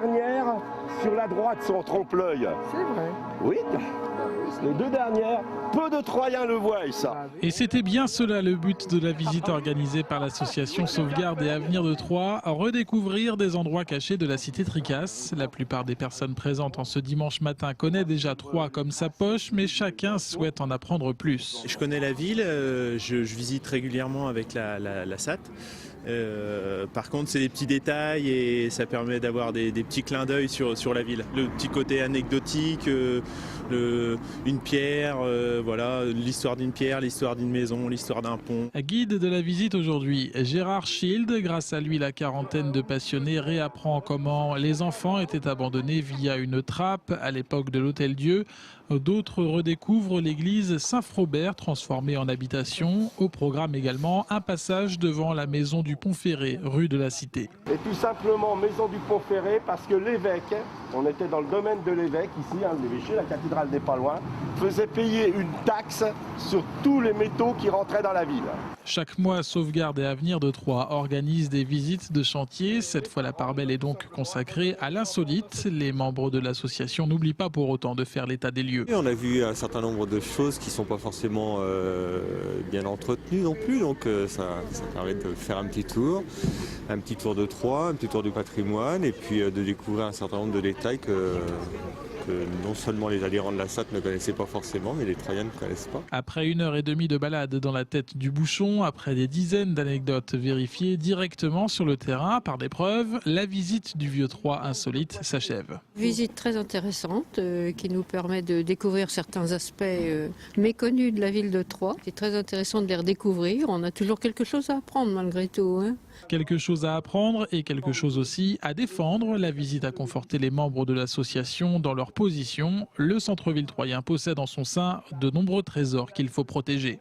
dernières sur la droite sont en trompe-l'œil. C'est vrai. Oui, les 2 dernières, peu de Troyens le voient, ça. Et c'était bien cela le but de la visite organisée par l'association Sauvegarde et Avenir de Troyes, redécouvrir des endroits cachés de la cité Tricasse. La plupart des personnes présentes en ce dimanche matin connaissent déjà Troyes comme sa poche, mais chacun souhaite en apprendre plus. Je connais la ville, je visite régulièrement avec la SAT. Par contre, c'est des petits détails et ça permet d'avoir des petits clins d'œil sur la ville. Le petit côté anecdotique, une pierre, voilà, l'histoire d'une pierre, l'histoire d'une maison, l'histoire d'un pont. Guide de la visite aujourd'hui, Gérard Schild. Grâce à lui, la quarantaine de passionnés réapprend comment les enfants étaient abandonnés via une trappe à l'époque de l'Hôtel-Dieu. D'autres redécouvrent l'église Saint-Frobert transformée en habitation. Au programme également un passage devant la maison du Pont-Ferré, rue de la Cité. Et tout simplement maison du Pont-Ferré parce que l'évêque, on était dans le domaine de l'évêque ici, l'évêché, la cathédrale n'est pas loin, faisait payer une taxe sur tous les métaux qui rentraient dans la ville. Chaque mois, Sauvegarde et Avenir de Troyes organise des visites de chantier. Cette fois, la part belle est donc consacrée à l'insolite. Les membres de l'association n'oublient pas pour autant de faire l'état des lieux. Et on a vu un certain nombre de choses qui ne sont pas forcément bien entretenues non plus, donc ça permet de faire un petit tour de Troyes, un petit tour du patrimoine et puis de découvrir un certain nombre de détails que non seulement les adhérents de la SAT ne connaissaient pas forcément, mais les Troyens ne connaissent pas. Après 1h30 de balade dans la tête du bouchon, après des dizaines d'anecdotes vérifiées directement sur le terrain par des preuves, la visite du vieux Troyes insolite s'achève. Visite très intéressante qui nous permet de découvrir certains aspects méconnus de la ville de Troyes. C'est très intéressant de les redécouvrir. On a toujours quelque chose à apprendre malgré tout. Quelque chose à apprendre et quelque chose aussi à défendre. La visite a conforté les membres de l'association dans leur position. Le centre-ville troyen possède en son sein de nombreux trésors qu'il faut protéger.